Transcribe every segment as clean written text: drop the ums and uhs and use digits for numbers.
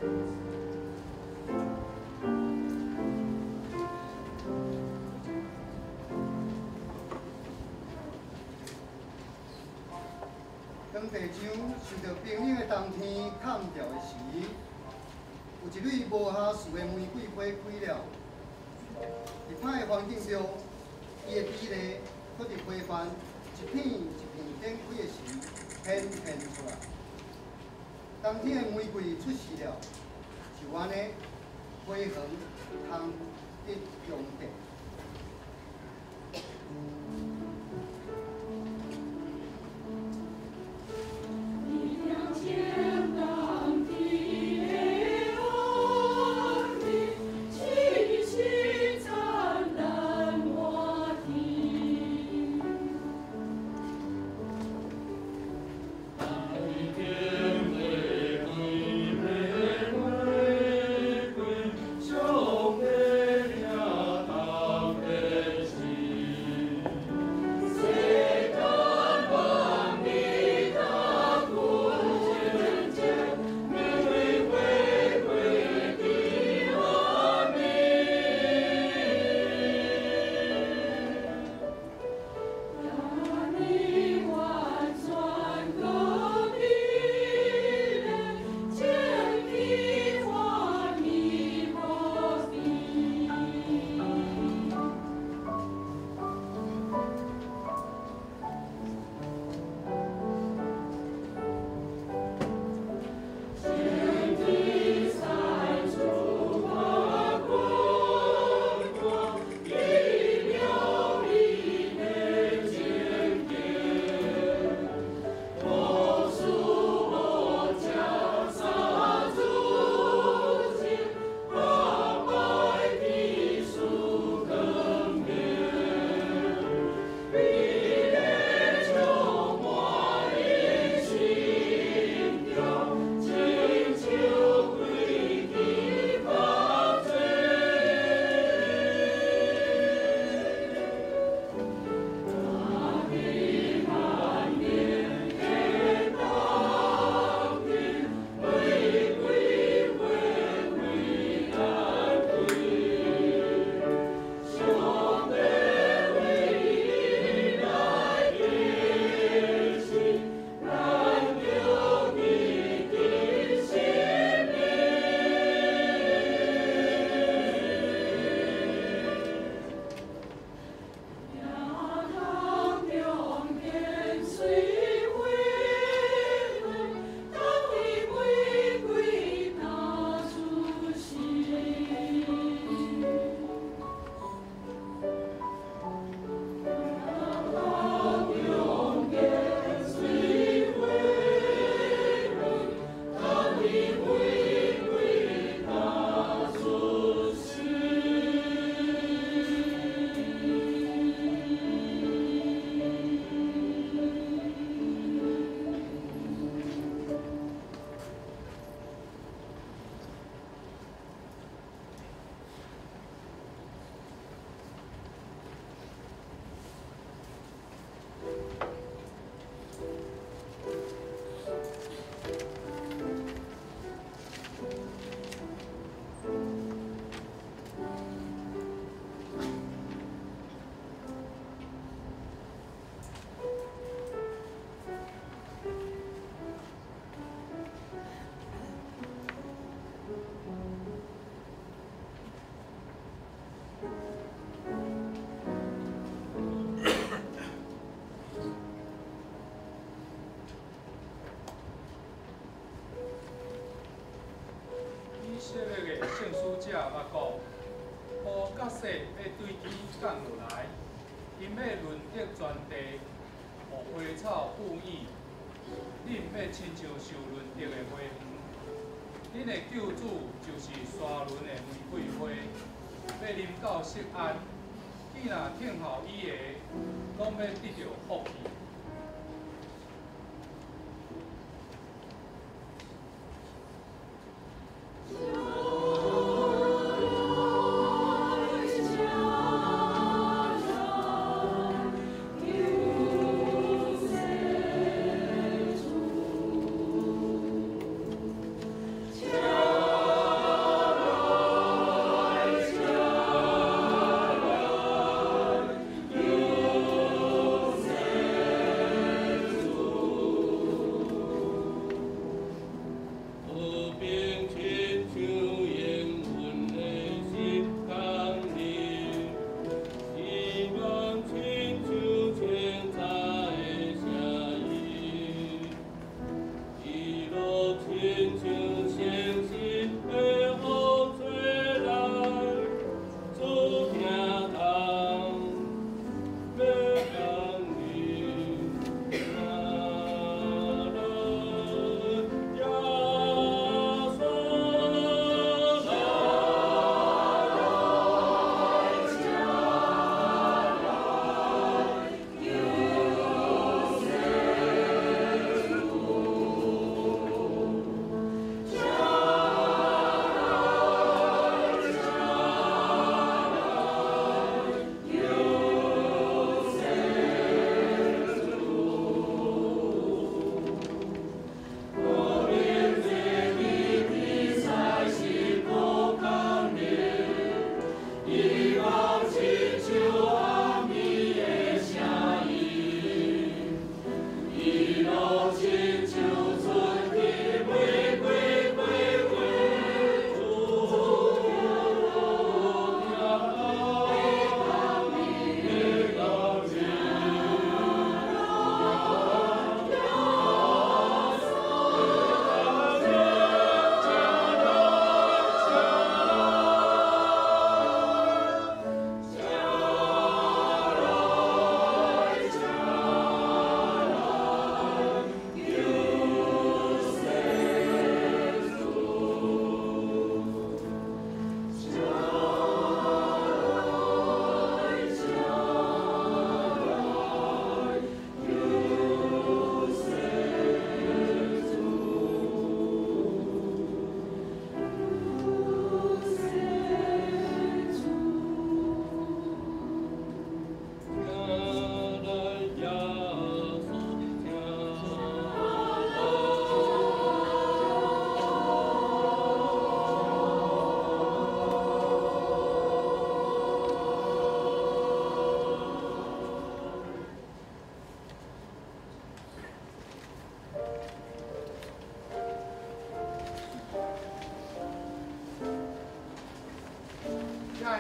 当地上受到冰冷的冬天砍掉的时，有一蕊无下树的玫瑰花开了。伫歹的环境中，伊的美丽搁伫花瓣一片一片展开的时显现出来。冬天的玫瑰出世了，就安尼花园通得用得。 证书者捌讲，雨甲雪要对天降落来，因要润泽全地，互花草富裕。恁要亲像受润泽的花园，恁的救主就是沙仑的玫瑰花，要啉到色安，既若听候伊的，拢要得到福气。 家。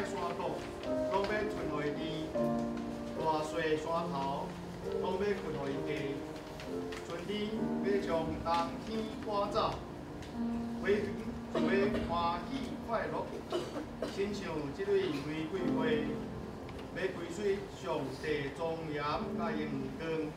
山谷，拢要存落地；大细山头，拢要困落地。春天要将冬天赶走，花园就要欢喜快乐，亲像这蕊玫瑰花，要开水上帝庄严甲阳光。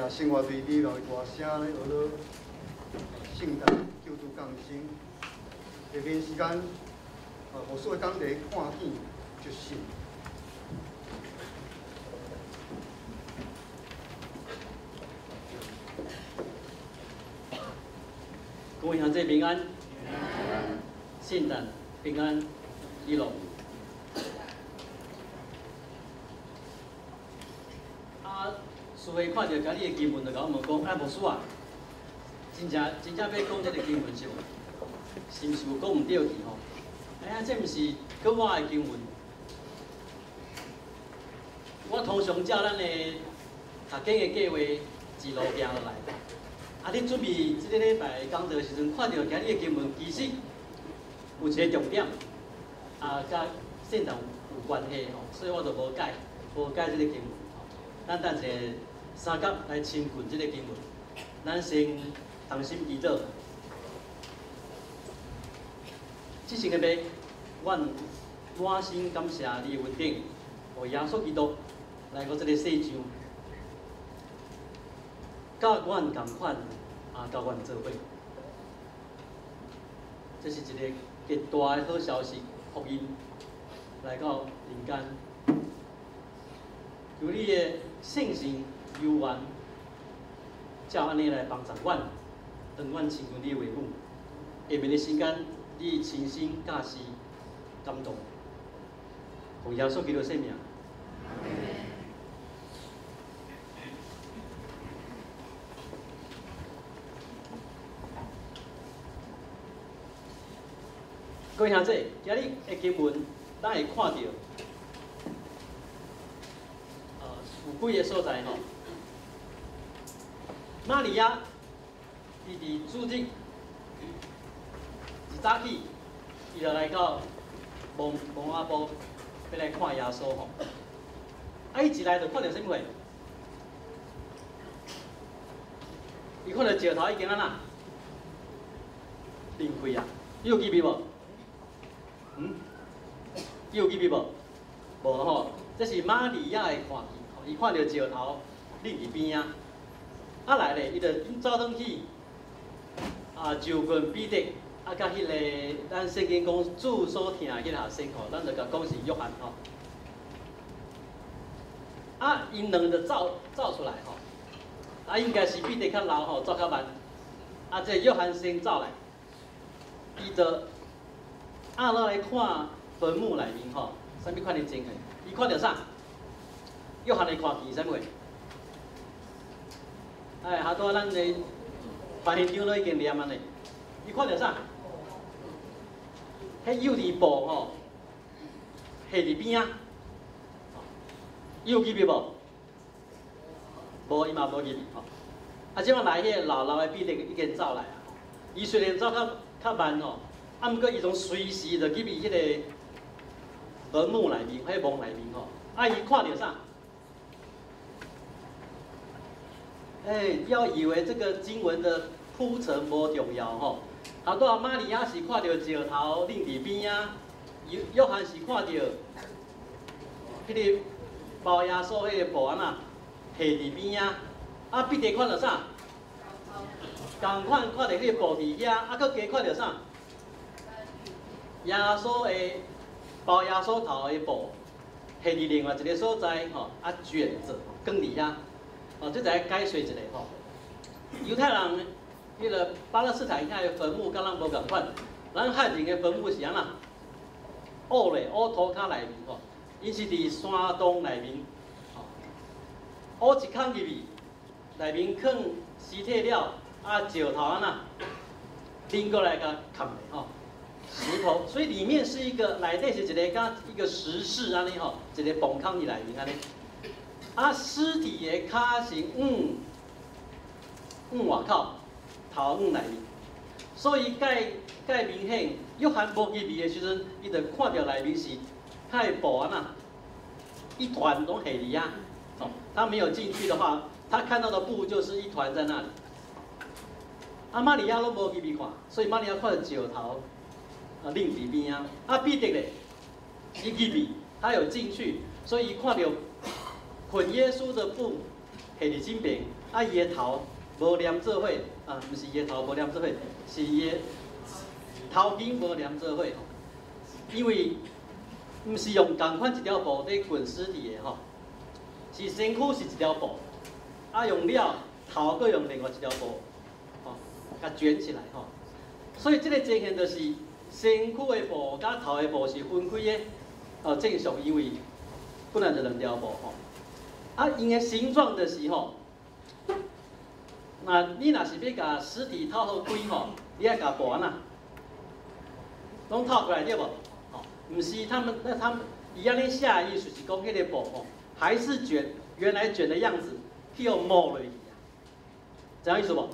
也生活对你来大声咧学了圣诞救主降生，下面时间无数个工地看见就信。各位兄弟平安，圣诞平安喜乐。师父看到今日的经文，就甲我问讲：啊，牧师啊，真正要讲这个经文是无？是毋是有讲毋对去吼？哎呀，这毋是搁我的经文。我通常照咱的读经的计划一路行落来。啊，你准备即个礼拜讲道的时阵，看到今日的经文，其实有一个重点，甲圣诞有关系吼，所以我就无改即个经文吼。咱等者三角来亲近即个经文，咱先同心祈祷。即成个要，阮满心感谢你的恩典，互耶稣基督来到即个世上。甲阮同款，甲阮做伙，这是一个极大的好消息，福音来到人间。求你的圣神悠远，照安尼来帮助阮，让阮亲近你的话语。下面的时间，你亲身教示感动，奉耶稣基督圣名。各位兄弟，今日的经文，咱会看到，有几个所在吼。玛利亚，伊伫主日一早起，伊就来到蒙阿波，要来看耶稣吼。伊一来就看到啥物货？伊看到石头已经安那裂开啊，你有记味无？你有记味无？无吼，这是玛利亚的看见，伊看到石头立伫边啊，来咧，伊就走转去，就问彼得，甲迄个咱圣经讲主所听迄个学生吼，咱就甲讲是约翰吼。因两就走出来吼，应该是彼得较老吼，走较慢，这约翰先走来，伊就来看坟墓内面吼，啥物款的情形？伊看到啥？约翰的看见啥物？下拄咱的范县长都已经念安尼，伊看到啥？迄幼稚布吼，下伫边啊，伊有记味无？无，伊嘛无记味吼。即摆来迄个老的彼得已经走来啊，伊虽然走较慢吼。毋过伊从随时就入去迄个坟墓内面，迄墓内面吼，伊看到啥？不要以为这个经文的铺陈无重要吼。后拄玛利亚是看到石头立伫边啊，约翰是看到迄个包耶稣迄个布啊下伫边啊，彼得看到啥？共款看到迄个布伫遐，佫加看到啥？耶稣的包耶稣头的布，下伫另外一个所在吼，卷着放伫遐，这才解说一下吼。犹太人迄个巴勒斯坦遐的坟墓，甲咱无共款，咱汉人的坟墓是安那？凹咧，凹土骹内面吼，伊是伫山洞内面，凹一孔入去，内面放尸体了，石头安那，拎过来甲砍咧吼。石头，所以里面是一个内底是一个甲一个石室安尼吼，一个崩坑伫内面安尼。尸体的骹是外口，头内面，所以介明显，约翰无记味的时阵，伊就看到内面是太布啊呐，一团拢下伫遐。他没有进去的话，他看到的布就是一团在那里。玛利亚拢无记味看，所以玛利亚看到石头。另伫边彼得咧，伊记味，他有进去，所以伊看到捆耶稣的布下伫身边，啊，伊个头无连做伙，啊，毋是伊个头无连做伙，是伊个头筋无连做伙。因为毋是用同款一条布在滚尸体的吼，是身躯是一条布，啊用了头搁用另外一条布，吼，甲卷起来吼。所以这个情形就是身躯的布甲头的布是分开的，哦，正常因为本来就两条布吼。啊，因的形状就是吼，那你若是要甲尸体套好开吼，你爱甲布安那，拢套过来对无？吼，毋是他们伊安尼写的意思是讲迄个布吼，还是原来卷的样子，去互磨落去啊，知影意思无？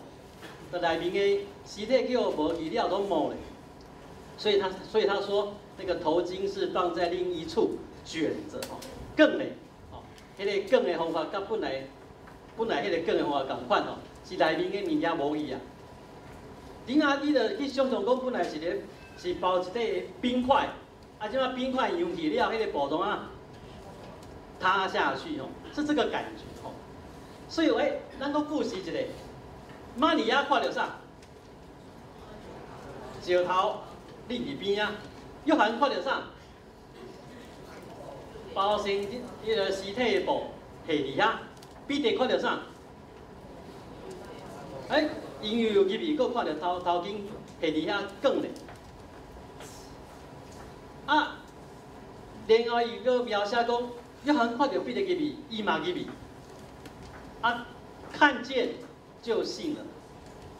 在内面的尸体去互磨去了都磨落去，所以他说那个头巾是放在另一处卷着吼，更嘞。迄个卷的方法甲本来迄个卷的方法共款吼，是内面的物件无去啊。你著去想象讲，本来是包一块冰块，啊，即摆冰块扬起了，迄个布通啊塌下去吼，是这个感觉吼。所以咱搁复习一下，玛利亚看到啥？石头立伫边啊。约翰看到啥？包成迄个尸体的布下伫遐，彼得看到啥？因为有入去，佫看到头巾下伫遐卷咧。啊，然后伊佫描写讲，约翰看到彼得入去，伊嘛入去。啊，看见就信了，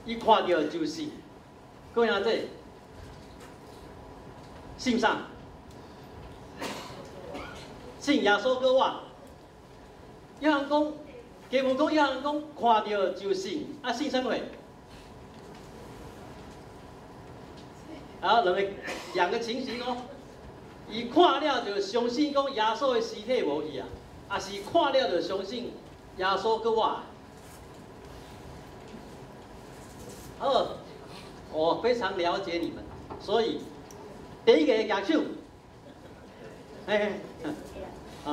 伊看到就信。各位阿姐，信啥？信耶稣个我，有人讲，基本讲有人讲看到就信，啊信啥物？啊，两个情形哦，伊看了就相信讲耶稣的尸体无去啊，啊是看了就相信耶稣个我。我非常了解你们，所以第一个举手，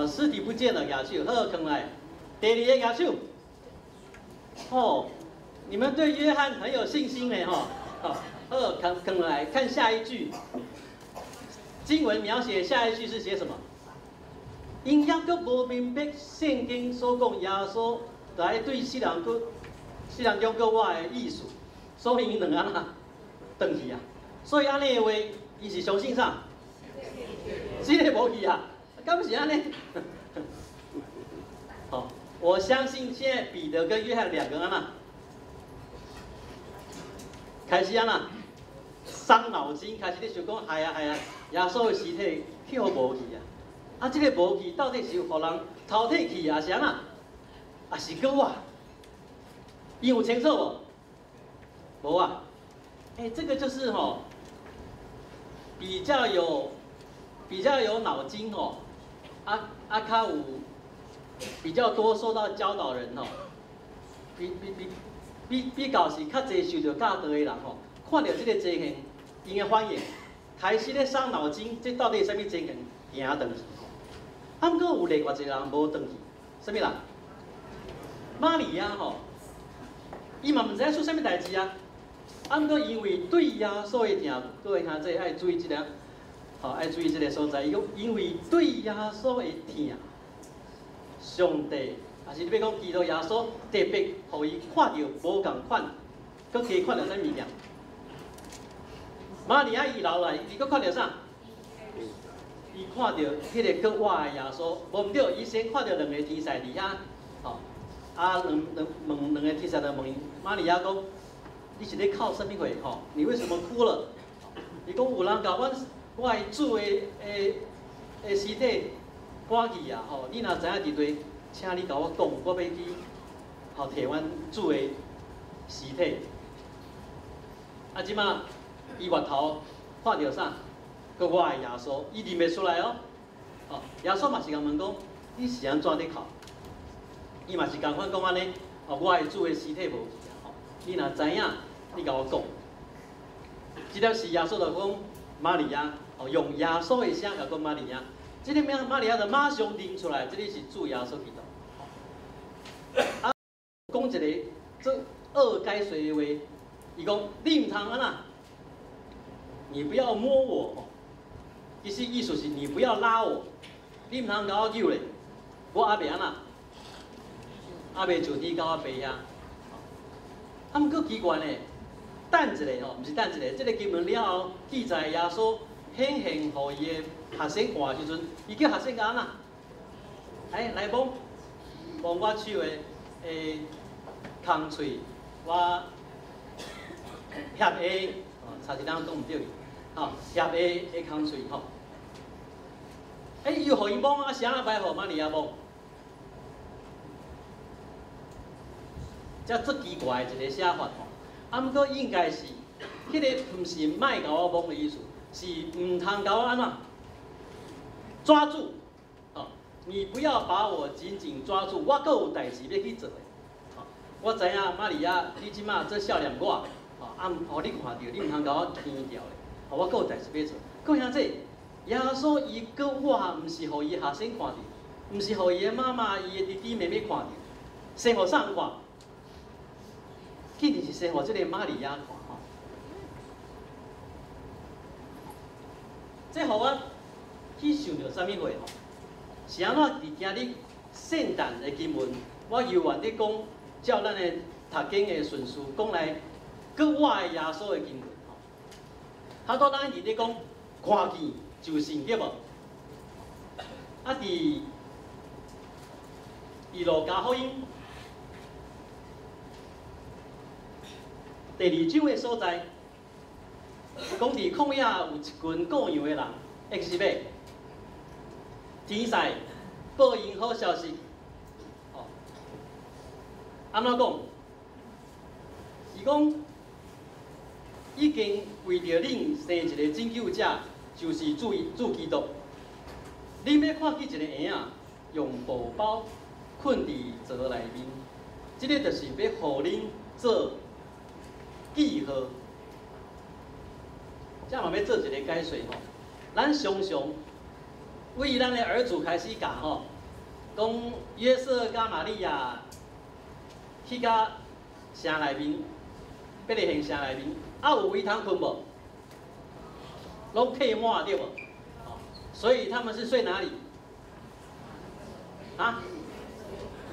尸体不见了，举手，好，扛来。第二个举手，哦，你们对约翰很有信心呢，哈，好，扛来。看下一句，经文描写下一句是写什么？因抑阁无明白圣经所讲耶稣来对世人中国我的意思，所以因两安那转去啊。所以安尼的话，伊是相信啥？真个无去啊。敢不是安尼？好，我相信现在彼得跟约翰两个人啊，开始安那伤脑筋，开始咧想讲，哎呀，耶稣的尸体去互无去啊！啊，这个无去到底是互人淘汰去啊？是安那？啊是搁我？伊有清楚无？无啊？这个就是吼，比较有脑筋吼。较有比较多受到教导人吼，比较是较侪受到教导的人吼，看到这个情形，因的反应开始咧伤脑筋，这到底是啥物情形？行转去。啊，毋过有另外一个人无转去，啥物人？玛利亚吼，伊嘛毋知影出啥物代志啊。啊，毋过因为对耶稣的疼，各位兄弟爱注意这个。好，爱注意这个所在，因为对耶稣的疼，上帝也是你要讲基督耶稣特别，互伊看到无共款，佮加看到啥物件？玛利亚伊留来，伊佮看到啥？伊看到迄个搁活的耶稣，无毋对，伊先看到两个天使伫遐，吼，两个天使就问玛利亚讲：你是咧靠啥物货？吼，你为什么哭了？伊讲有人甲我的主的尸体赶去啊！吼，你若知影伫对，请你甲我讲，我要去吼摕阮主的尸体。啊，即马伊月头看到啥？搁我的耶稣，伊认袂出来哦。哦，耶稣嘛是甲问讲，你是安怎咧哭？伊嘛是共款讲安尼，哦，我的主的尸体无去啊！吼，你若知影，你甲我讲。即条是耶稣就讲玛利亚。哦，用耶稣的声甲讲玛利亚，这个名玛利亚就马上认出来，这里是主耶稣基督。讲一个这恶该随的话，伊讲你唔通安那，你不要摸我，其实意思是你不要拉我，你唔通甲我救咧，我阿袂安那，阿袂就地甲我背遐。啊，毋过奇怪呢，等一下吼，毋是等一下，这个经文了后记载耶稣显现互伊的学生看的时阵，伊叫学生甲安那，来摸我手的空喙，我翕下，差一当讲唔对，吼翕下的空喙吼。又互伊摸啊，是安那摆互玛利亚摸？这足奇怪的一个写法吼。啊，毋过应该是，迄个毋是卖甲我摸的意思，是唔通甲我安怎抓住，你不要把我紧紧抓住，我阁有代志要去做的。我知影玛利亚，你即马做少年我，互你看到，你毋通甲我牵掉的，我阁有代志要做。各兄弟，耶稣伊阁我，毋是互伊学生看到，毋是互伊的妈妈、伊的弟弟妹妹看到，生互啥人看？竟然是生互即个玛利亚看吼。这互我去想到啥物货吼？是安怎？伫今日圣诞的经文，我犹原伫讲，照咱的读经的顺序讲来，搁我的耶稣的经文吼。他都咱伫咧讲，看见就信对无？啊，伫路加福音第2章的所在，讲伫旷野有一群各样的人，会是要天使报因好消息。安怎讲？伊讲已经为着恁生一个拯救者，就是主基督。恁要看见一个婴仔用布包困伫槽内面，即个就是要互恁做记号。这嘛要做一个解说吼。咱常常为咱的儿子开始教吼，讲约瑟甲玛利亚去到城内面，伯利恒城内面，有位通困无？拢客满对无？所以他们是睡哪里？啊？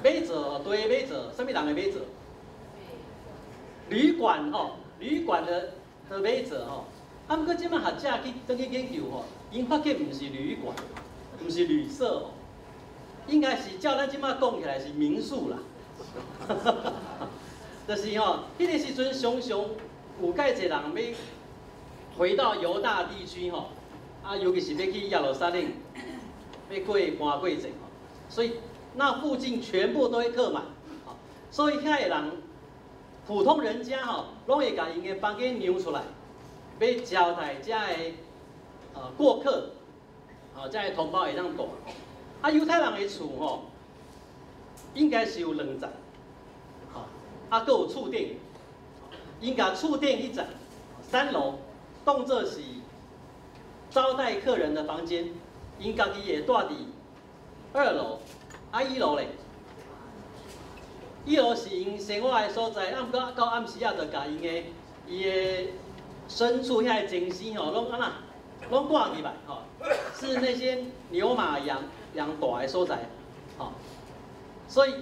马座对马座，什么人的马座？旅馆吼，旅馆的马座吼。啊，不过即摆学者去研究吼，因发现毋是旅馆，毋是旅社哦，应该是照咱即摆讲起来是民宿啦。就是吼，迄个时阵常常有介侪人要回到犹大地区吼，尤其是要去耶路撒冷，要过欢过节吼，所以那附近全部都会客满，所以遐个人普通人家吼，拢会甲因个房间让出来，要招待遮个过客，遮个同胞会当住。犹太人的厝吼，应该是有2层。阁有厝顶，因甲厝顶迄层3楼当作是招待客人的房间，因家己会住伫2楼，1楼咧，1楼是因生活的所在，毋过到暗时就甲伊的牲畜遐个精生吼，拢安那，拢挂起来吼，是那些牛马羊大的所在，吼，所以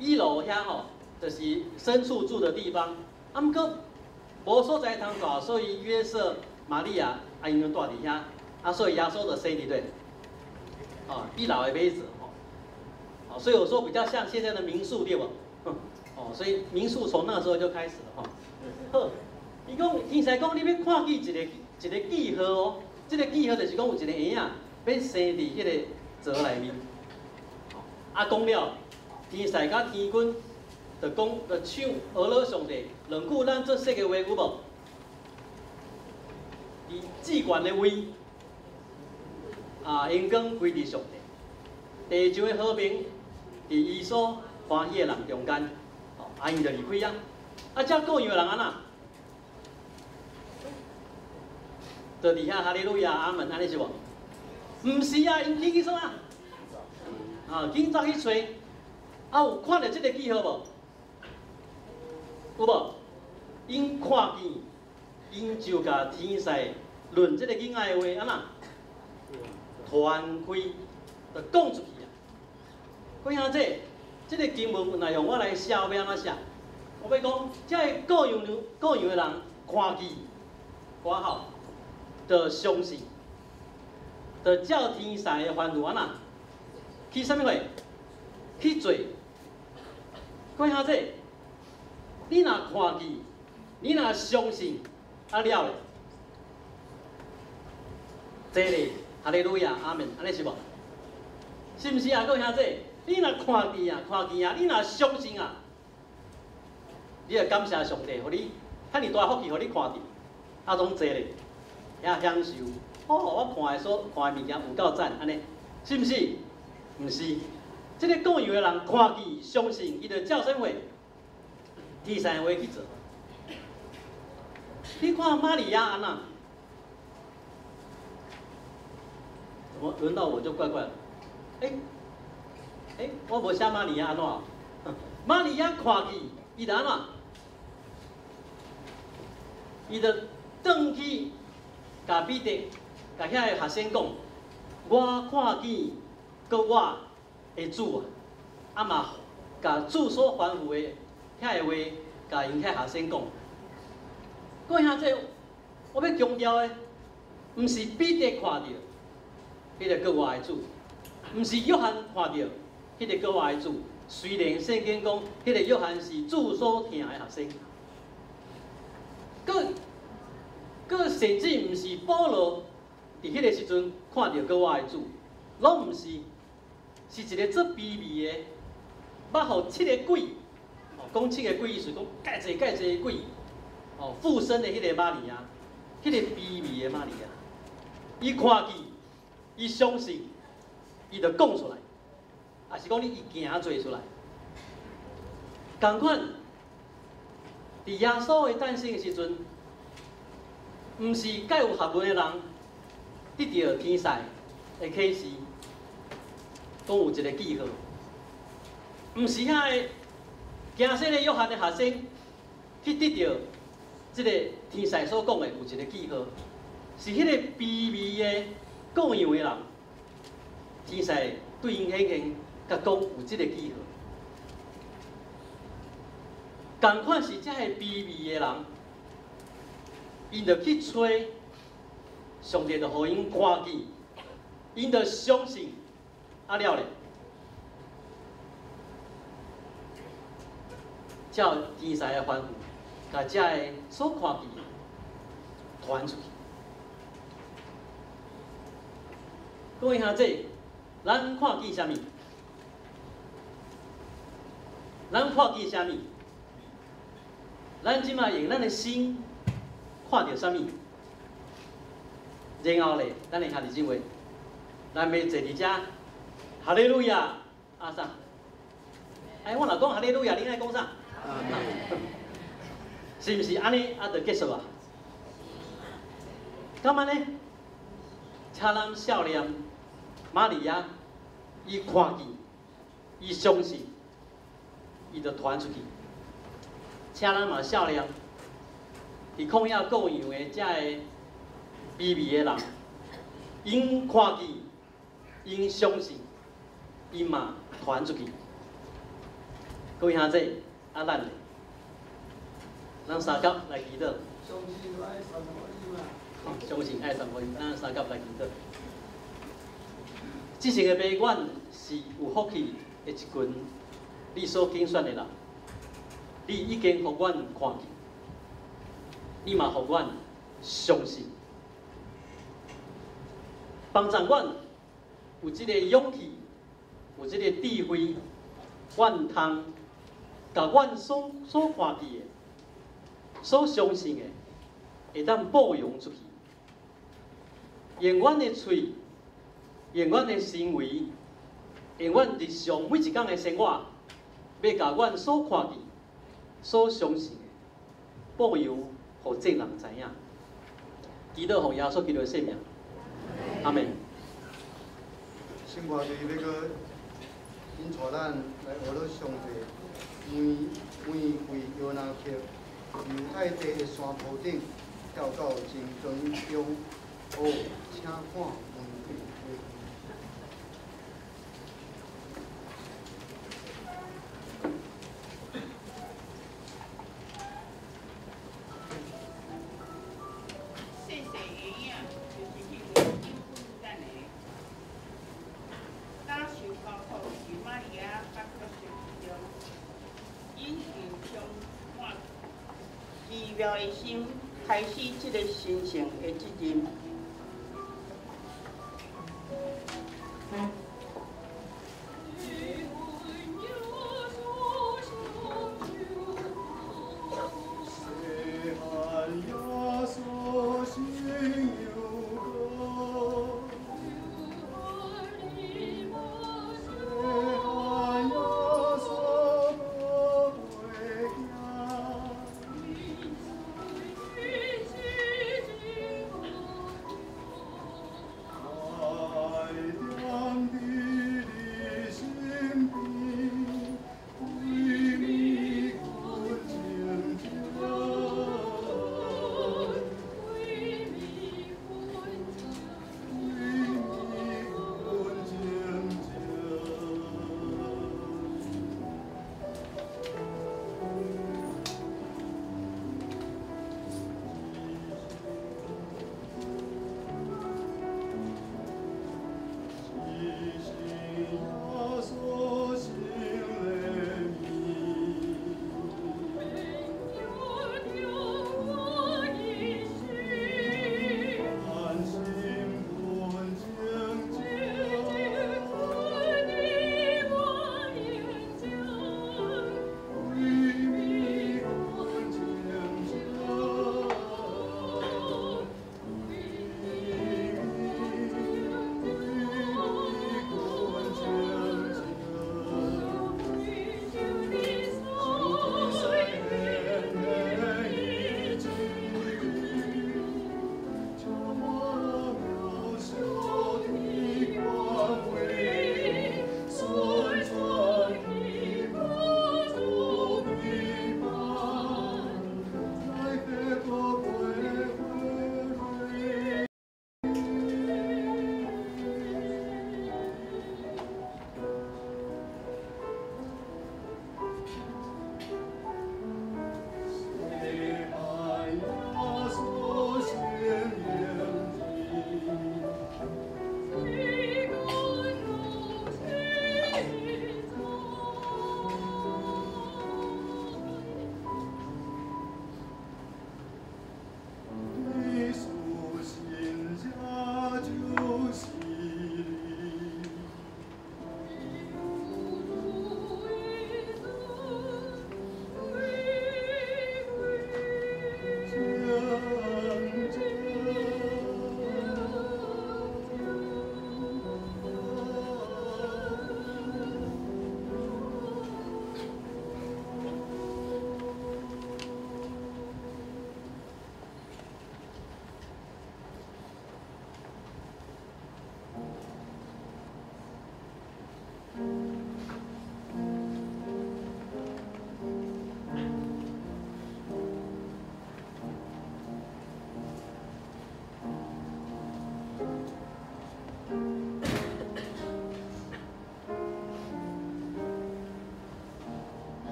1楼遐吼。就是牲畜住的地方，毋过无所在通住，所以约瑟、玛利亚因就住伫遐，所以耶稣就生伫对，1楼的马座吼，所以我说比较像现在的民宿对无？所以民宿从那时候就开始了好，伊讲天使讲你要看见一个记号哦，这个记号就是讲有一个婴仔要生伫迄个槽内面，讲了天使甲天君。就唱俄罗上帝，两句咱做说的话有无？伊至悬的位，荣光归伫上帝。地上的和平，伫伊所欢喜的人中间，因就离开啊。遮各样的人安那？就伫遐哈利路亚阿门，安尼是无？毋是啊，因去啥啊？紧走去找，有看到这个记号无？有无？因看见，因就甲天使论这个囡仔的话安那传开，就讲出去啊。各位兄弟，这个经文若用我来写，要安怎写？我要讲，这各样的人看见，挂号，就相信，就照天使的吩咐安那去啥物货？去做。各位兄弟，你若看见，你若相信，啊了咧，这咧，哈利路亚，阿门，安尼是无？是毋是啊？各位兄弟，你若看见啊，你若相信啊，你要感谢上帝，互你遐尼大福气，互你看见，啊总这咧，遐享受。哦，我看的物件有够赞，安尼，是毋是？毋是。这个各样的人看见、相信，伊就照啥货？天使的话去做。你看玛利亚安那？怎么轮到我就怪怪了？我无写玛利亚安怎？玛利亚看见，伊就安怎？伊就转去，甲彼得、甲遐个学生讲：我看见，搁我的主啊，嘛，甲主所吩咐的遐个话，甲因遐学生讲。各位兄弟，我要强调的，毋是彼得看到，迄个搁我的主；毋是约翰看到，迄个搁我的主。虽然圣经讲，迄个约翰是主所听的学生，搁甚至毋是保罗伫迄个时阵看到搁我的主，拢毋是，是一个做卑微的，捌互7个鬼，讲7个鬼意思讲介济鬼。附身的迄个玛利亚，迄个卑微的玛利亚，伊看见，伊相信，伊就讲出来，也是讲你伊行做出来。同款，伫耶稣的诞生的时阵，毋是介有学问的人得到天使的启示，讲有一个记号，毋是遐个行洗的约翰的学生去得到。这个天使所讲的有一个记号，是迄个卑微的各样的人，天使对因显现，甲讲有这个记号。同款是遮个卑微的人，因着去找上帝，就互因看见，因着相信，啊了咧，照天使的吩咐。甲遮个所看见传出去。各位兄弟，咱看见啥物？咱看见啥物？咱即马用咱的心看到啥物？然后咧，咱会下伫即话，咱要坐伫遮，哈利路亚，啊啥？我若讲哈利路亚，你爱讲啥？是毋是安尼就结束啊？咁安尼，请咱少年玛利亚，伊看见，伊相信，伊就传出去。请咱嘛少年，伫曠野各样的遮个卑微的人，因看见，因相信，因嘛传出去。各位兄弟，咱。咱三甲来祈祷。相信爱神可以，咱三甲来祈祷。即成个悲愿是有福气的一群你所拣选的人，你已经互阮看见，你嘛互阮相信，帮助阮有即个勇气，有即个智慧，阮通甲阮所看见的。所相信的，会当播扬出去，用阮的嘴，用阮的行为，用阮日常每一天的生活，要甲阮所看见、所相信的播扬，互众人知影。祈祷奉耶稣基督的圣名，阿门。新话就是要个因带咱来学到上帝每位摇篮客由太低的山坡顶跳到真光中，哦，请看门开开。细细个影，就是迄个金粉蛋的。早受高考是玛利亚甲约瑟之中，因受伤看奇妙的心，开始即个神圣的责任。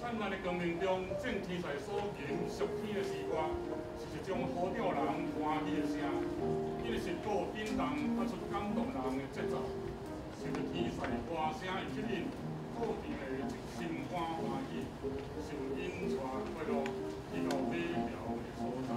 灿烂的光明中，正天才所行属天的诗歌，是一种好让人欢喜的声，伊就是个叮当发出感动人的节奏，是着天才歌声的吸引，固定的心欢欢喜，受因带快乐，去到美妙的所在。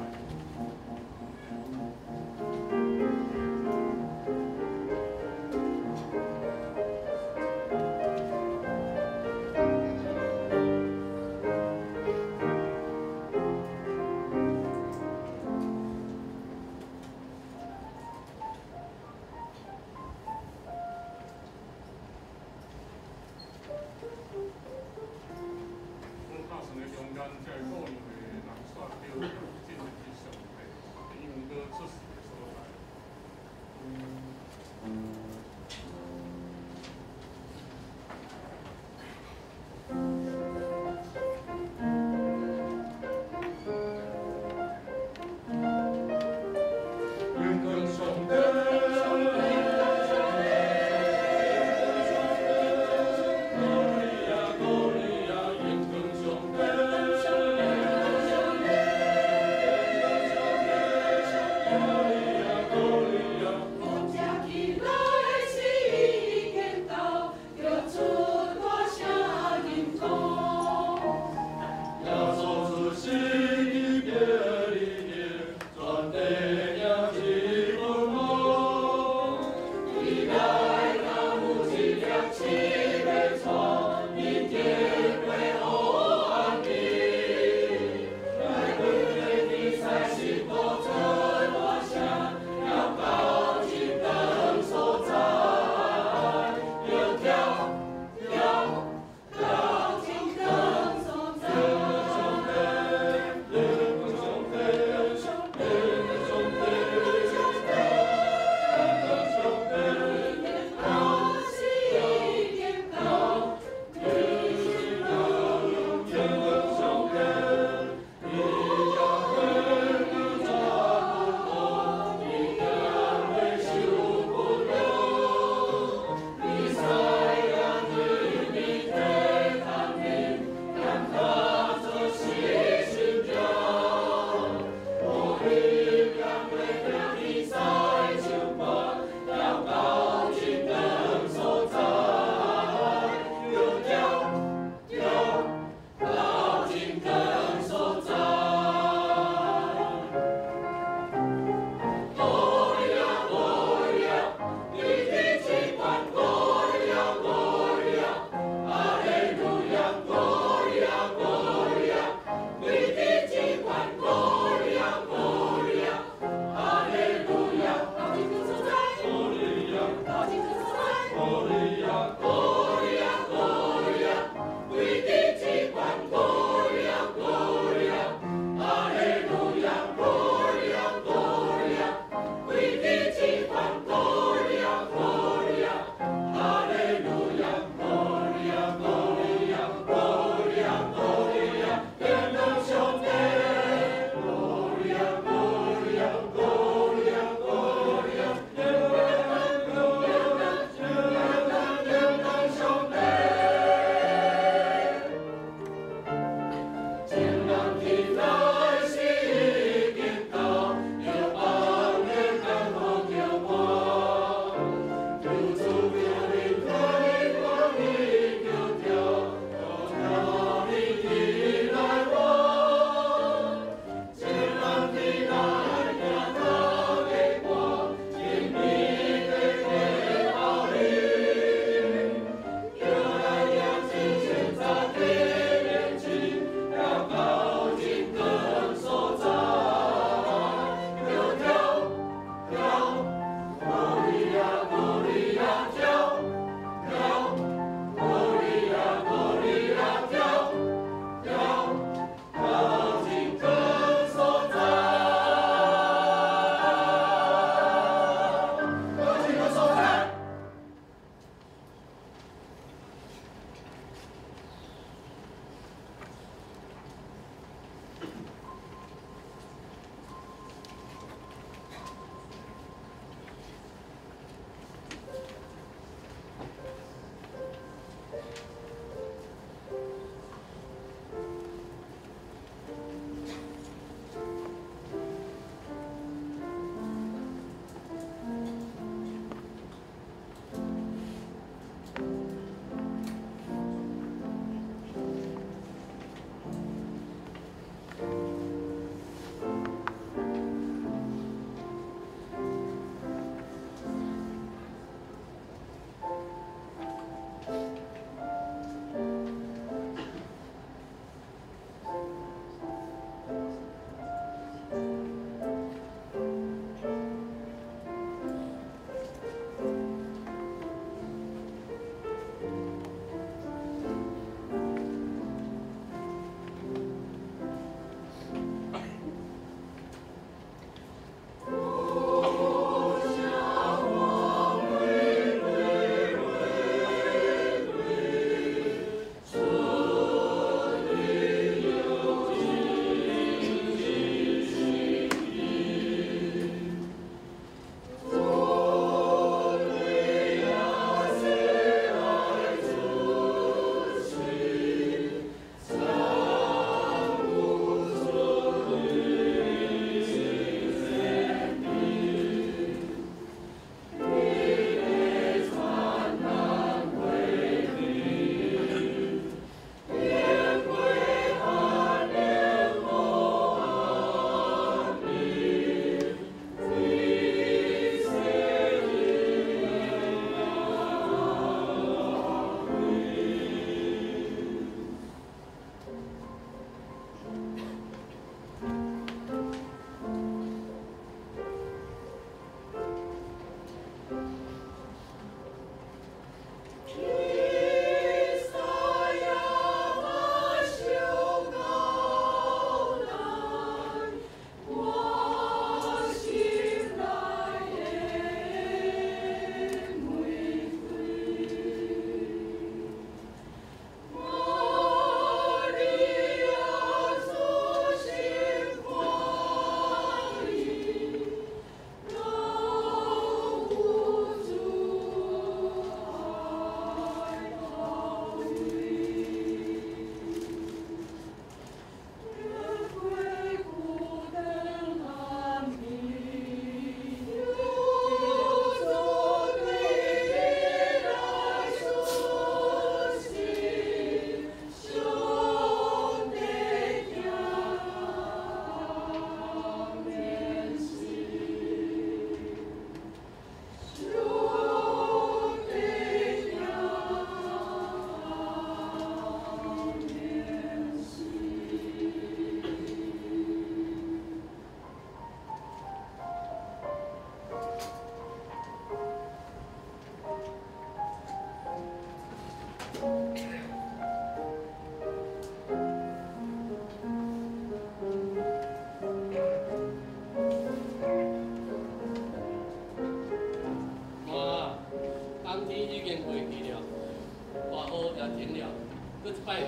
搁一摆，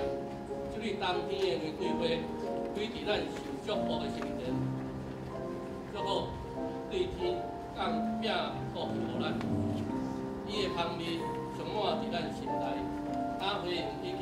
即类冬天的玫瑰花，开伫咱受祝福的心田，祝福对天降饼福予咱，伊的香味充满伫咱心内，它回应已经